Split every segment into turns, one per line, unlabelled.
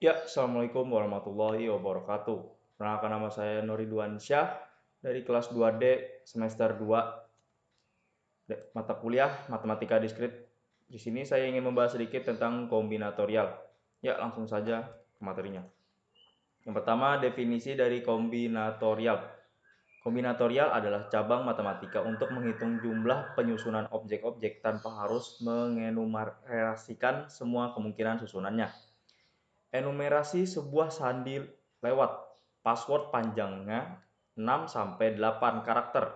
Ya, Assalamualaikum warahmatullahi wabarakatuh. Perkenalkan, nama saya Noridwan Syah dari kelas 2D semester 2 mata kuliah Matematika Diskrit. Di sini saya ingin membahas sedikit tentang kombinatorial. Ya, langsung saja ke materinya. Yang pertama, definisi dari kombinatorial. Kombinatorial adalah cabang matematika untuk menghitung jumlah penyusunan objek-objek tanpa harus mengenumerasikan semua kemungkinan susunannya. Enumerasi sebuah sandi lewat password panjangnya 6-8 karakter.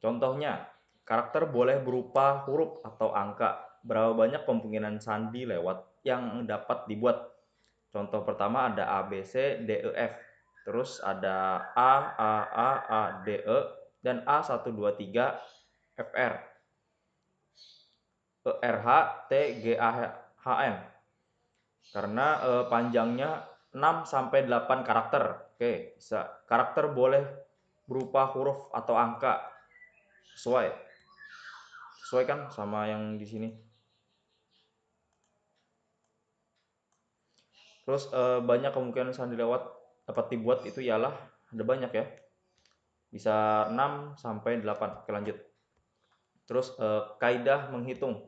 Contohnya, karakter boleh berupa huruf atau angka. Berapa banyak kemungkinan sandi lewat yang dapat dibuat? Contoh pertama ada A, B, C, D, E, F. Terus ada A, D, E, dan A, 1, 2, 3, F, R. E, R, H, T, G, A, H, N. Karena panjangnya 6-8 karakter. Oke, bisa. Karakter boleh berupa huruf atau angka. Sesuai. Sesuai kan sama yang di sini. Terus banyak kemungkinan sandi lewat dapat dibuat itu ialah ada banyak ya. Bisa 6-8. Oke, lanjut. Terus kaidah menghitung.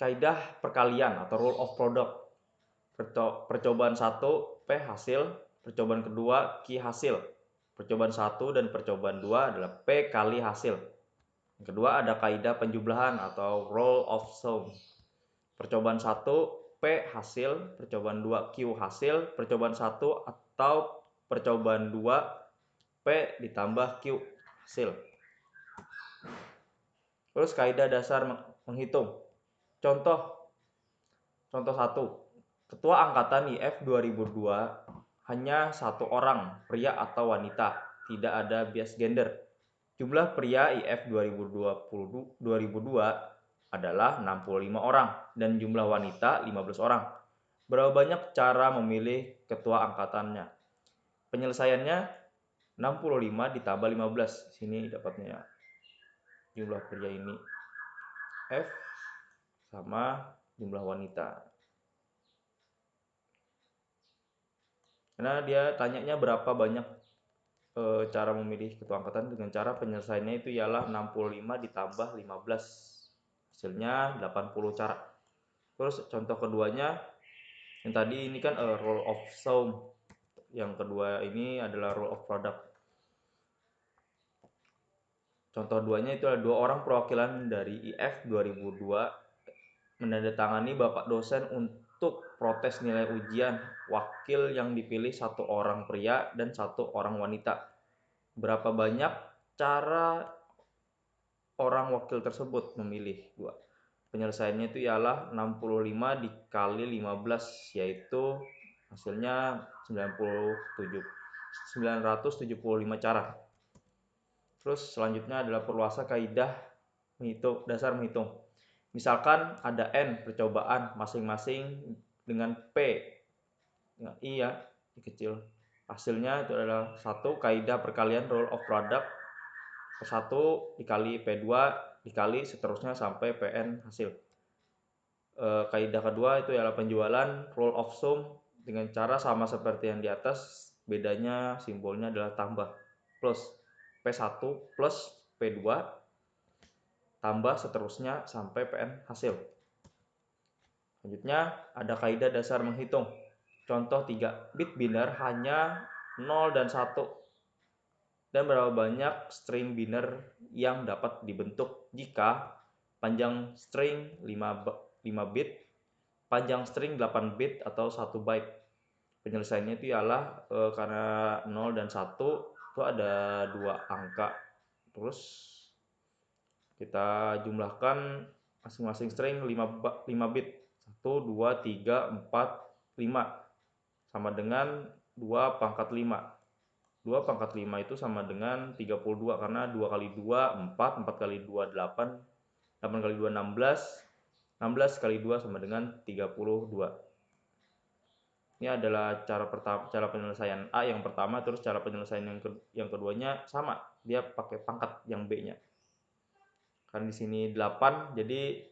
Kaidah perkalian atau rule of product. Percobaan 1 P hasil, percobaan kedua Q hasil. Percobaan 1 dan percobaan 2 adalah P kali hasil. Yang kedua ada kaidah penjumlahan atau rule of sum. Percobaan 1 P hasil, percobaan 2 Q hasil, percobaan 1 atau percobaan 2 P ditambah Q hasil. Terus kaidah dasar menghitung. Contoh 1. Ketua angkatan IF 2002 hanya satu orang, pria atau wanita, tidak ada bias gender. Jumlah pria IF 2002 adalah 65 orang dan jumlah wanita 15 orang. Berapa banyak cara memilih ketua angkatannya? Penyelesaiannya 65 ditambah 15. Sini dapatnya jumlah pria ini F sama jumlah wanita. Karena dia tanyanya berapa banyak cara memilih ketua angkatan, dengan cara penyelesaiannya itu ialah 65 ditambah 15. Hasilnya 80 cara. Terus contoh keduanya, yang tadi ini kan rule of sum. Yang kedua ini adalah rule of product. Contoh duanya itu adalah 2 orang perwakilan dari IF 2002 menandatangani bapak dosen untuk protes nilai ujian. Wakil yang dipilih 1 orang pria dan 1 orang wanita. Berapa banyak cara orang wakil tersebut memilih? 2. Penyelesaiannya itu ialah 65 dikali 15, yaitu hasilnya 975 cara. Terus selanjutnya adalah perluasan kaidah dasar menghitung. Misalkan ada N percobaan masing-masing dengan P dengan I ya, kecil. Hasilnya itu adalah 1 kaidah perkalian rule of product P1 dikali P2 dikali seterusnya sampai Pn hasil. Kaidah kedua itu adalah penjualan rule of sum dengan cara sama seperti yang di atas, bedanya simbolnya adalah tambah plus P1 plus P2 tambah seterusnya sampai Pn hasil. Selanjutnya ada kaidah dasar menghitung. Contoh 3, bit biner hanya 0 dan 1. Dan berapa banyak string biner yang dapat dibentuk jika panjang string 5 bit, panjang string 8 bit atau 1 byte. Penyelesaiannya itu ialah karena 0 dan 1 itu ada 2 angka. Terus kita jumlahkan masing-masing string 5 bit. 1, 2, 3, 4, 5 sama dengan 2 pangkat 5. 2 pangkat 5 itu sama dengan 32 karena 2 kali 2 4, 4 kali 2 8, 8 kali 2 16, 16 kali 2 sama dengan 32. Ini adalah cara penyelesaian A yang pertama. Terus cara penyelesaian yang keduanya sama, dia pakai pangkat yang B-nya. Kan di sini 8, jadi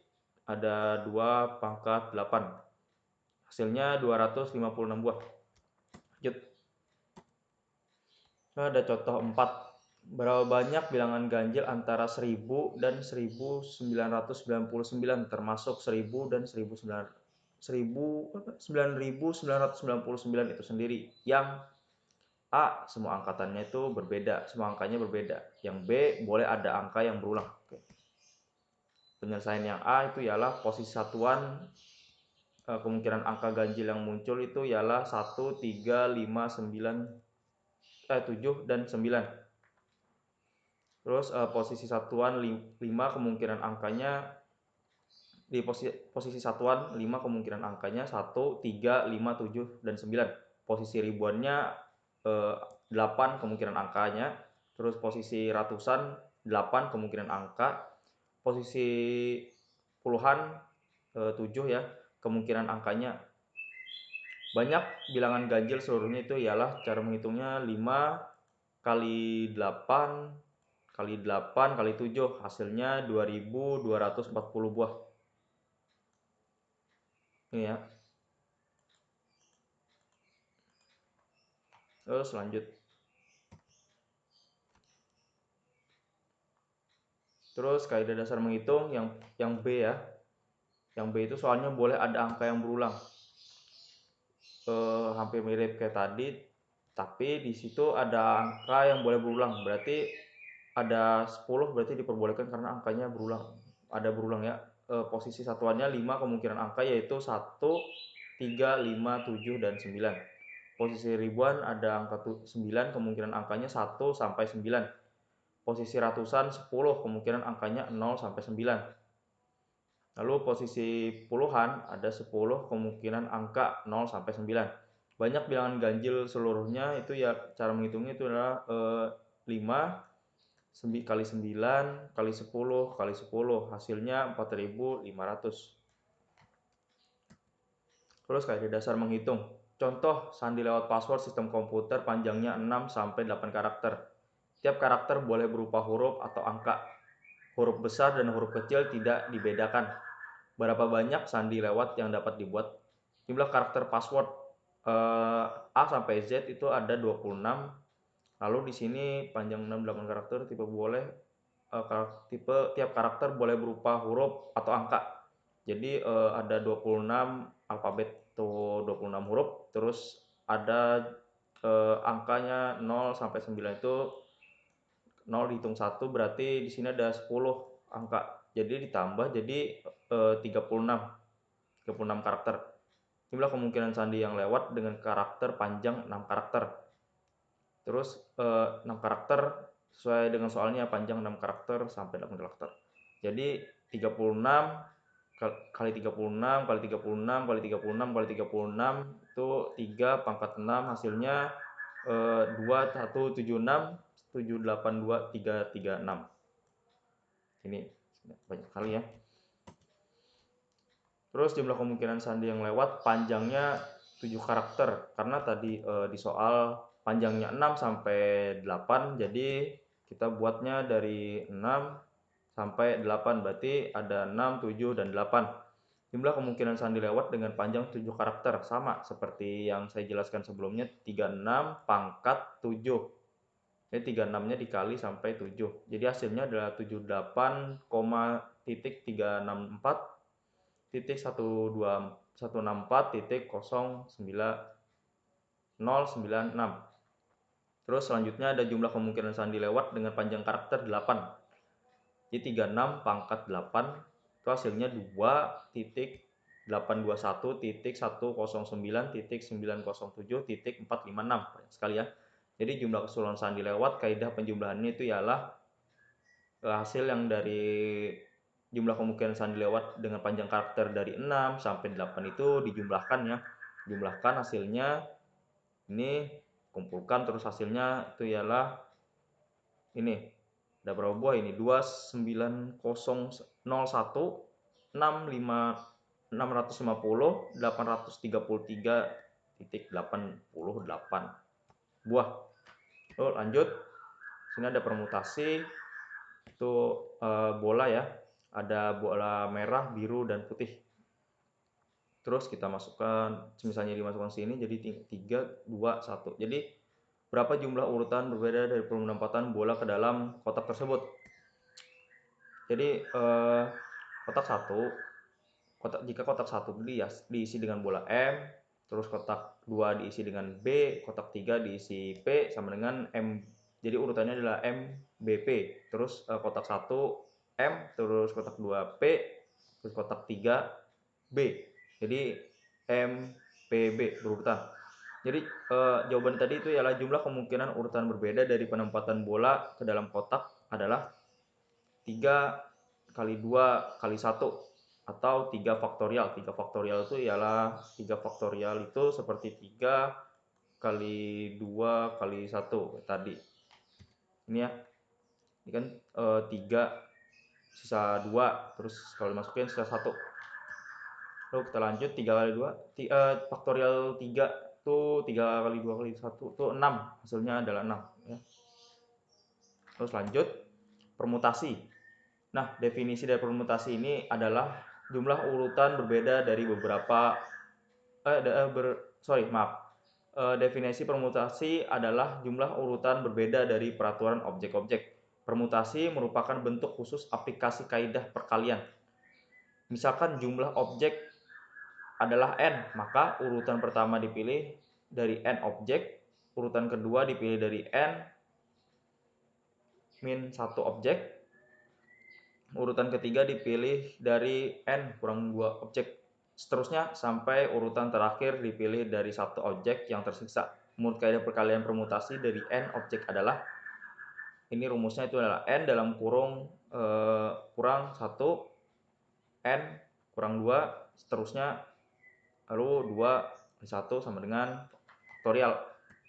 ada 2 pangkat 8. Hasilnya 256 buah. Lanjut. Nah, ada contoh 4. Berapa banyak bilangan ganjil antara 1000 dan 1999 termasuk 1000 dan 9999 itu sendiri, yang A semua angkatannya itu berbeda, semua angkanya berbeda. Yang B boleh ada angka yang berulang. Oke. Penyelesaian yang A itu ialah posisi satuan kemungkinan angka ganjil yang muncul itu ialah 1, 3, 5, 7 dan 9. Terus posisi satuan 5 kemungkinan angkanya di posisi satuan 5 kemungkinan angkanya 1, 3, 5, 7 dan 9. Posisi ribuannya 8 kemungkinan angkanya. Terus posisi ratusan 8 kemungkinan angka. Posisi puluhan 7 ya kemungkinan angkanya. Banyak bilangan ganjil seluruhnya itu ialah cara menghitungnya 5 kali 8 kali 8 kali 7, hasilnya 2240 buah. Ini ya. Terus lanjut. Terus kaidah dasar menghitung yang B ya. Yang B itu soalnya boleh ada angka yang berulang. Hampir mirip kayak tadi, tapi di situ ada angka yang boleh berulang. Berarti ada 10 berarti diperbolehkan karena angkanya berulang. Ada berulang ya. Posisi satuannya 5 kemungkinan angka yaitu 1, 3, 5, 7 dan 9. Posisi ribuan ada angka 9 kemungkinan angkanya 1 sampai 9. Posisi ratusan 10 kemungkinan angkanya 0 sampai 9. Lalu posisi puluhan ada 10 kemungkinan angka 0 sampai 9. Banyak bilangan ganjil seluruhnya itu ya cara menghitungnya itu adalah 5 kali 9 kali 10 kali 10, hasilnya 4500. Terus kaidah dasar menghitung. Contoh sandi lewat password sistem komputer panjangnya 6 sampai 8 karakter. Tiap karakter boleh berupa huruf atau angka. Huruf besar dan huruf kecil tidak dibedakan. Berapa banyak sandi lewat yang dapat dibuat? Jumlah karakter password A sampai Z itu ada 26. Lalu di sini panjang 6 8 karakter, tipe tiap karakter boleh berupa huruf atau angka. Jadi ada 26 alfabet tuh 26 huruf, terus ada angkanya 0 sampai 9 itu 0 dihitung 1 berarti di sini ada 10 angka. Jadi ditambah jadi 36 karakter. Jumlah kemungkinan sandi yang lewat dengan karakter panjang 6 karakter. Terus 6 karakter sesuai dengan soalnya panjang 6 karakter sampai 8 karakter. Jadi 36 kali 36 kali 36 kali 36 kali 36 itu 3 pangkat 6, hasilnya 2176 782336. Ini banyak kali ya. Terus jumlah kemungkinan sandi yang lewat panjangnya 7 karakter. Karena tadi di soal panjangnya 6 sampai 8, jadi kita buatnya dari 6 sampai 8, berarti ada 6, 7, dan 8. Jumlah kemungkinan sandi lewat dengan panjang 7 karakter, sama seperti yang saya jelaskan sebelumnya, 36 pangkat 7. Jadi 36-nya dikali sampai 7. Jadi hasilnya adalah 78,164.164.09096. Terus selanjutnya ada jumlah kemungkinan sandi lewat dengan panjang karakter 8. Jadi 36 pangkat 8 itu hasilnya 2.821.109.907.456. Banyak sekali ya. Jadi jumlah keseluruhan sandi lewat, kaidah penjumlahannya itu ialah hasil yang dari jumlah kemungkinan sandi lewat dengan panjang karakter dari 6 sampai 8 itu dijumlahkan ya. Jumlahkan hasilnya ini, kumpulkan, terus hasilnya itu ialah ini. Ada berapa buah ini? 29001 650 833.88 buah. Lalu lanjut. Sini ada permutasi. Itu bola ya. Ada bola merah, biru, dan putih. Terus kita masukkan, misalnya dimasukkan sini jadi 3, 2, 1. Jadi berapa jumlah urutan berbeda dari penempatan bola ke dalam kotak tersebut. Jadi kotak 1, jika kotak 1 diisi dengan bola M, terus kotak 2 diisi dengan B, kotak 3 diisi P sama dengan M. Jadi urutannya adalah M, B, P. Terus kotak 1 M, terus kotak 2 P, terus kotak 3 B. Jadi M, P, B berurutan. Jadi jawaban tadi itu ialah jumlah kemungkinan urutan berbeda dari penempatan bola ke dalam kotak adalah 3 kali 2 kali 1 atau 3 faktorial. 3 faktorial itu ialah 3 faktorial itu seperti 3 kali 2 kali 1 tadi. Ini ya. Ini kan 3 sisa 2, terus kalau dimasukin sisa 1. Lalu kita lanjut 3 kali 2, faktorial 3 itu 3 kali 2 kali 1 itu 6. Hasilnya adalah 6 ya. Terus lanjut permutasi. Nah, definisi dari permutasi ini adalah jumlah urutan berbeda dari beberapa definisi permutasi adalah jumlah urutan berbeda dari peraturan objek-objek. Permutasi merupakan bentuk khusus aplikasi kaidah perkalian. Misalkan jumlah objek adalah n, maka urutan pertama dipilih dari n objek, urutan kedua dipilih dari n min 1 objek, urutan ketiga dipilih dari n kurang 2 objek. Seterusnya sampai urutan terakhir dipilih dari 1 objek yang tersisa. Menurut kaidah perkalian permutasi dari n objek adalah, ini rumusnya itu adalah n dalam kurung kurang 1, n kurang 2, seterusnya, lalu 2 kali 1 sama dengan faktorial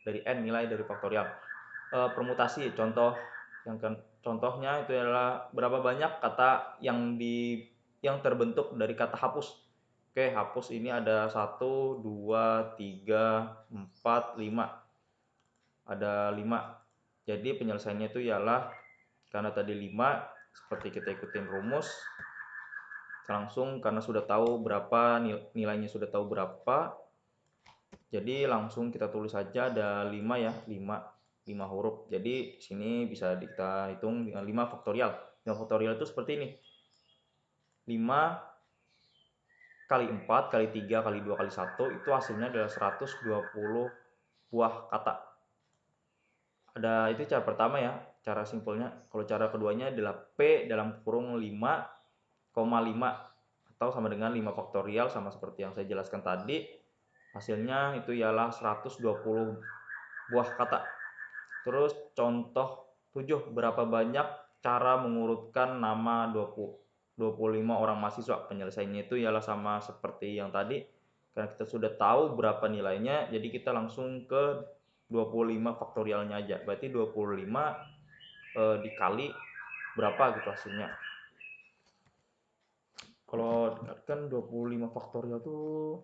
dari n, nilai dari faktorial. Permutasi, contohnya itu adalah berapa banyak kata yang terbentuk dari kata hapus. Oke, hapus ini ada 1, 2, 3, 4, 5. Ada 5. Jadi penyelesaiannya itu ialah, karena tadi 5, seperti kita ikutin rumus, langsung karena sudah tahu berapa nilainya, sudah tahu berapa, jadi langsung kita tulis saja ada 5 ya, 5 huruf. Jadi sini bisa kita hitung dengan 5 faktorial. 5 faktorial itu seperti ini. 5 kali 4 kali 3 kali 2 kali 1 itu hasilnya adalah 120 buah kata. Ada itu cara pertama ya, cara simpelnya. Kalau cara keduanya adalah P dalam kurung 5,5 atau sama dengan 5 faktorial, sama seperti yang saya jelaskan tadi. Hasilnya itu ialah 120 buah kata. Terus contoh 7, berapa banyak cara mengurutkan nama 25 orang mahasiswa. Penyelesaiannya itu ialah sama seperti yang tadi. Karena kita sudah tahu berapa nilainya, jadi kita langsung ke 25 faktorialnya aja. Berarti 25 dikali berapa gitu hasilnya. Kalau kan 25 faktorial tuh,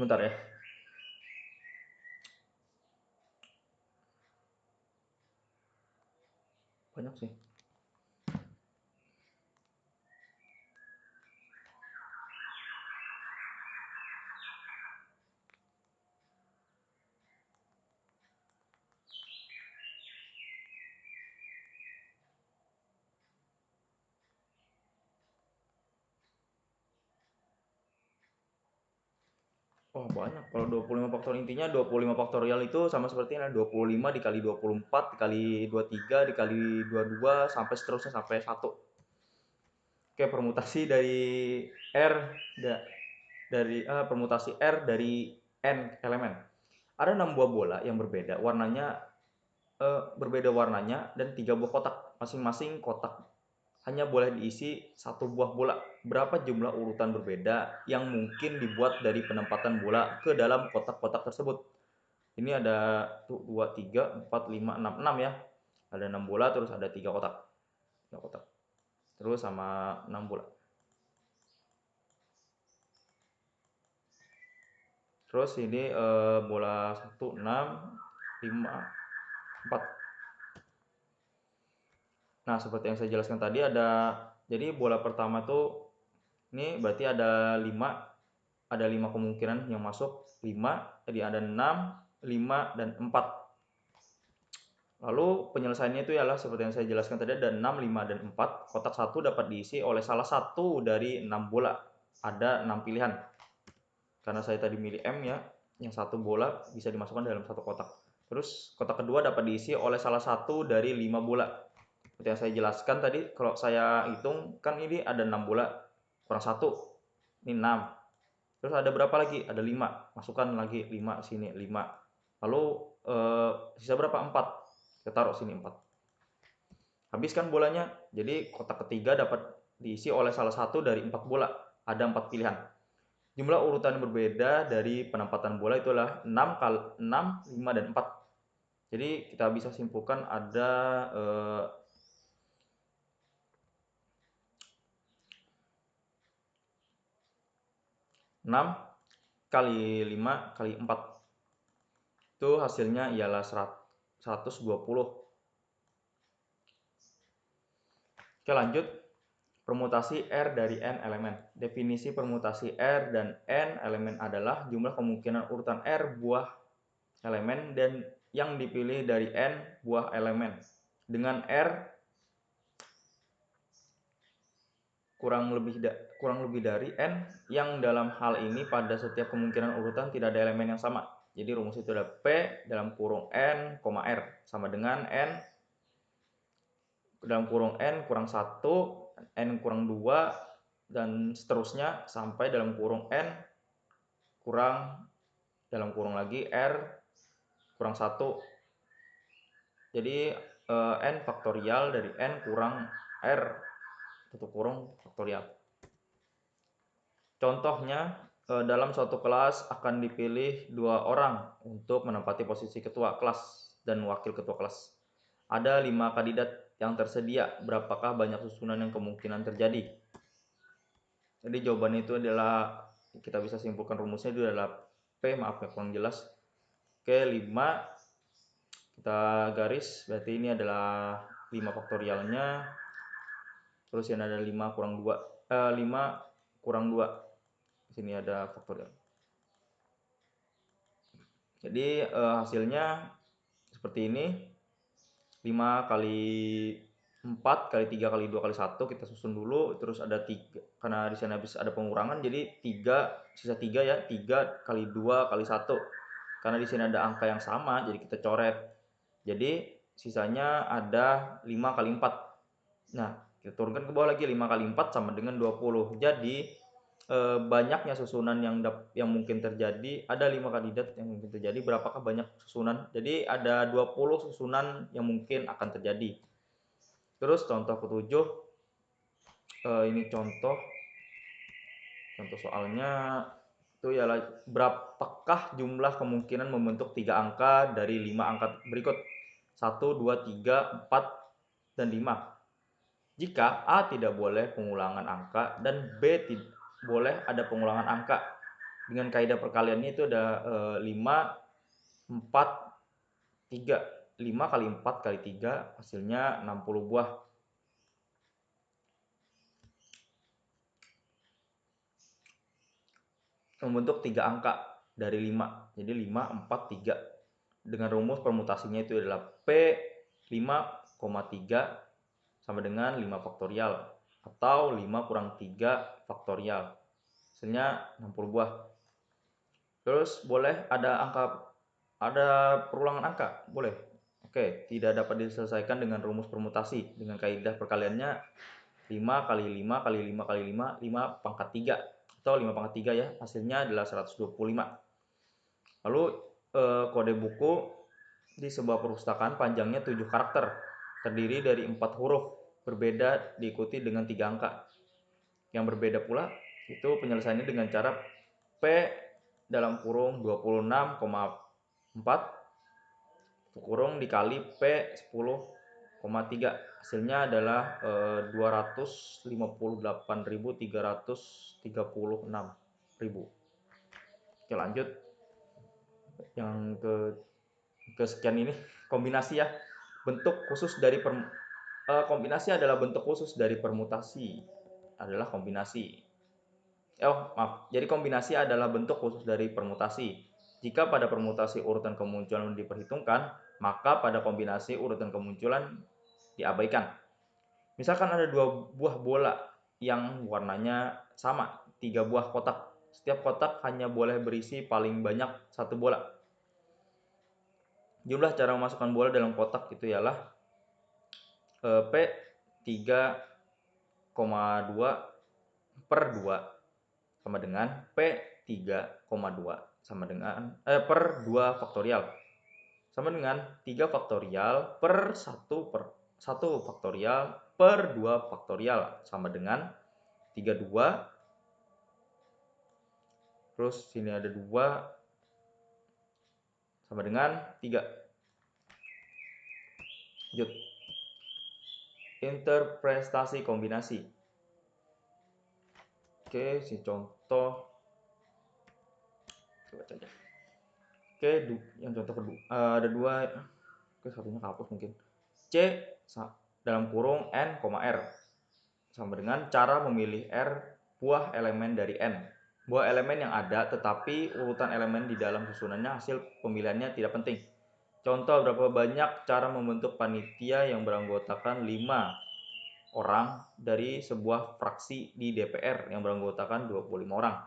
bentar ya. Banyak sih. Wah, banyak. Kalau 25 faktorial, intinya 25 faktorial itu sama seperti ini, 25 dikali 24 dikali 23 dikali 22 sampai seterusnya sampai 1. Oke, permutasi dari permutasi R dari n elemen. Ada 6 buah bola yang berbeda warnanya dan 3 buah kotak. Masing-masing kotak hanya boleh diisi 1 buah bola. Berapa jumlah urutan berbeda yang mungkin dibuat dari penempatan bola ke dalam kotak-kotak tersebut? Ini ada 2, 3, 4, 5, 6 ya. Ada 6 bola, terus ada 3 kotak. 3 kotak. Terus sama 6 bola. Terus ini bola 1, 6, 5, 4. Nah, seperti yang saya jelaskan tadi, ada Jadi bola pertama tuh ini berarti ada 5 kemungkinan yang masuk, 5, jadi ada 6, 5 dan 4. Lalu penyelesaiannya itu ialah seperti yang saya jelaskan tadi, ada 6, 5 dan 4. Kotak 1 dapat diisi oleh salah satu dari 6 bola. Ada 6 pilihan. Karena saya tadi milih M ya, yang satu bola bisa dimasukkan dalam satu kotak. Terus kotak kedua dapat diisi oleh salah satu dari 5 bola. Seperti yang saya jelaskan tadi, kalau saya hitung kan ini ada 6 bola kurang 1, ini 6. Terus ada berapa lagi? Ada 5. Masukkan lagi 5 sini, 5. Lalu sisa berapa? 4. Kita taruh sini 4. Habiskan bolanya. Jadi kotak ketiga dapat diisi oleh salah satu dari 4 bola. Ada 4 pilihan. Jumlah urutan yang berbeda dari penempatan bola itulah 6, 5 dan 4. Jadi kita bisa simpulkan ada 6 kali 5 kali 4. Itu hasilnya ialah 120. Oke, lanjut. Permutasi R dari N elemen. Definisi permutasi R dan N elemen adalah jumlah kemungkinan urutan R buah elemen dan yang dipilih dari N buah elemen. Dengan R kurang lebih dari N yang dalam hal ini pada setiap kemungkinan urutan tidak ada elemen yang sama. Jadi rumus itu adalah P dalam kurung N, R sama dengan N dalam kurung N kurang 1, N kurang 2, dan seterusnya sampai dalam kurung N kurang dalam kurung lagi R kurang 1. Jadi N faktorial dari N kurang R tutup kurung faktorial. Contohnya, dalam suatu kelas akan dipilih 2 orang untuk menempati posisi ketua kelas dan wakil ketua kelas. Ada 5 kandidat yang tersedia. Berapakah banyak susunan yang kemungkinan terjadi? Jadi jawabannya itu adalah, kita bisa simpulkan rumusnya itu adalah P, maaf ya kurang jelas. Oke, 5 kita garis, berarti ini adalah 5 faktorialnya. Terus ini ada 5 kurang 2, 5 kurang 2. Di sini ada faktorial. Jadi hasilnya seperti ini. 5 kali 4 kali 3 kali 2 kali 1 kita susun dulu, terus ada 3 karena di sana habis ada pengurangan jadi 3 sisa 3 ya, 3 kali 2 kali 1. Karena di sini ada angka yang sama jadi kita coret. Jadi sisanya ada 5 kali 4. Nah, kita turunkan ke bawah lagi, 5 kali 4 sama dengan 20. Jadi banyaknya susunan yang mungkin terjadi, ada 5 kandidat yang mungkin terjadi, berapakah banyak susunan? Jadi ada 20 susunan yang mungkin akan terjadi. Terus contoh ketujuh, ini contoh soalnya itu ialah berapakah jumlah kemungkinan membentuk 3 angka dari 5 angka berikut? 1, 2, 3, 4, dan 5. Jika A tidak boleh pengulangan angka dan B tidak boleh ada pengulangan angka. Dengan kaidah perkaliannya itu ada 5, 4, 3. 5 kali 4 kali 3 hasilnya 60 buah. Membentuk 3 angka dari 5. Jadi 5, 4, 3. Dengan rumus permutasinya itu adalah P 5,3 sama dengan 5 faktorial atau 5 kurang 3 faktorial. Hasilnya 60 buah. Terus boleh ada perulangan angka, boleh. Oke, tidak dapat diselesaikan dengan rumus permutasi. Dengan kaidah perkaliannya 5 kali 5 kali 5 kali 5, 5 pangkat 3 atau 5 pangkat 3 ya. Hasilnya adalah 125. Lalu kode buku di sebuah perpustakaan panjangnya 7 karakter, terdiri dari 4 huruf, berbeda diikuti dengan 3 angka. Yang berbeda pula itu penyelesaiannya dengan cara P dalam kurung 26,4 kurung dikali P 10,3. Hasilnya adalah 258.336.000. Oke, lanjut. Yang ke sekian ini kombinasi ya. Bentuk khusus dari Kombinasi adalah bentuk khusus dari permutasi. Adalah kombinasi. Maaf. Jadi kombinasi adalah bentuk khusus dari permutasi. Jika pada permutasi urutan kemunculan diperhitungkan, maka pada kombinasi urutan kemunculan diabaikan. Misalkan ada 2 buah bola yang warnanya sama, 3 buah kotak. Setiap kotak hanya boleh berisi paling banyak 1 bola. Jumlah cara memasukkan bola dalam kotak itu ialah P 3,2 per 2 sama dengan P 3,2 sama dengan per 2 faktorial sama dengan 3 faktorial per 1 faktorial per 2 faktorial sama dengan 32. Terus sini ada 2 sama dengan 3. Lanjut. Interpretasi kombinasi. Oke, si contoh. Coba baca aja. Oke, yang contoh kedua ada 2. Oke, satunya kehapus mungkin. C dalam kurung N, R sama dengan cara memilih R buah elemen dari N. Buah elemen yang ada tetapi urutan elemen di dalam susunannya hasil pemilihannya tidak penting. Contoh, berapa banyak cara membentuk panitia yang beranggotakan 5 orang dari sebuah fraksi di DPR yang beranggotakan 25 orang.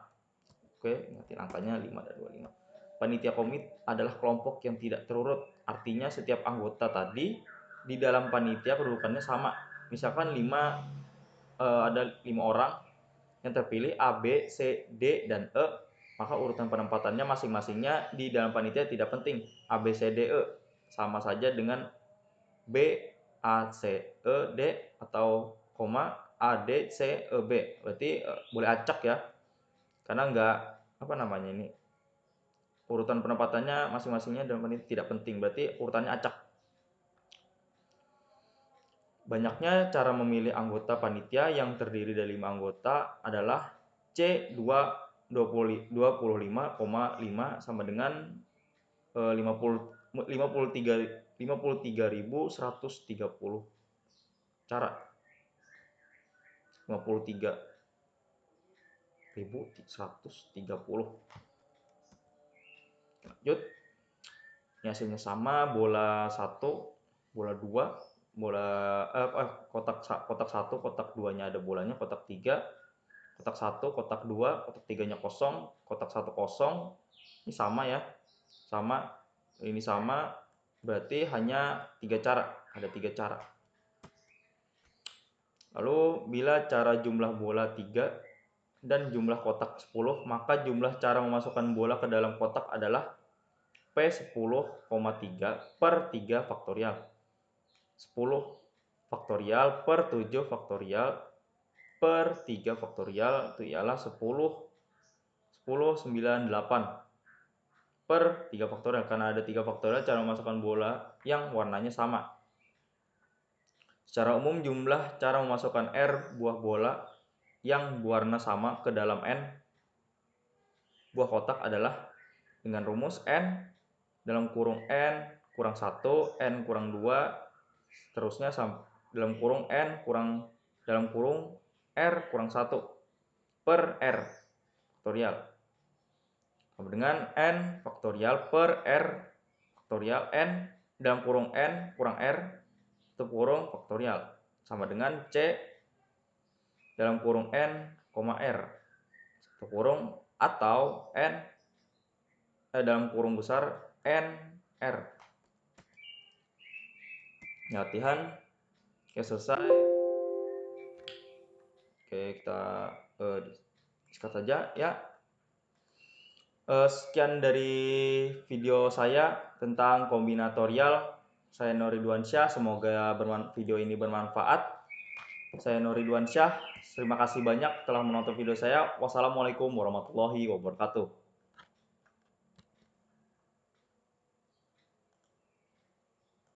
Oke, ingatin angkanya 5 dan 25. Panitia komit adalah kelompok yang tidak terurut. Artinya setiap anggota tadi di dalam panitia kedudukannya sama. Misalkan ada 5 orang yang terpilih A, B, C, D, dan E, maka urutan penempatannya masing-masingnya di dalam panitia tidak penting. A, B, C, D, E sama saja dengan B, A, C, E, D atau koma A, D, C, E, B. Berarti boleh acak ya. Karena enggak ini urutan penempatannya masing-masingnya dalam panitia tidak penting. Berarti urutannya acak. Banyaknya cara memilih anggota panitia yang terdiri dari 5 anggota adalah C 25,5 sama dengan 53.130 cara. 53.130. Lanjut. Ini hasilnya sama, bola 1, bola 2, kotak 1, kotak 2-nya ada bolanya, kotak 3, kotak 1, kotak 2, kotak 3-nya kosong, kotak 1 kosong. Ini sama ya. Sama. Ini sama, berarti hanya 3 cara. Ada 3 cara. Lalu bila cara jumlah bola 3 dan jumlah kotak 10, maka jumlah cara memasukkan bola ke dalam kotak adalah P10,3 per 3 faktorial. 10 faktorial per 7 faktorial per 3 faktorial itu ialah 10, 9, 8 per 3 faktorial. Karena ada 3 faktorial cara memasukkan bola yang warnanya sama. Secara umum jumlah cara memasukkan R buah bola yang berwarna sama ke dalam N buah kotak adalah dengan rumus N dalam kurung N kurang 1, N kurang 2, terusnya dalam kurung N kurang dalam kurung R kurang 1 per R faktorial sama dengan N faktorial per R faktorial N dalam kurung N kurang R tutup kurung faktorial sama dengan C dalam kurung N, R tutup kurung atau N dalam kurung besar N, R. Latihan. Oke, selesai. Oke, kita diskat saja ya. Sekian dari video saya tentang kombinatorial. Saya Nur Ridwansyah. Semoga video ini bermanfaat. Saya Nur Ridwansyah. Terima kasih banyak telah menonton video saya. Wassalamualaikum warahmatullahi wabarakatuh.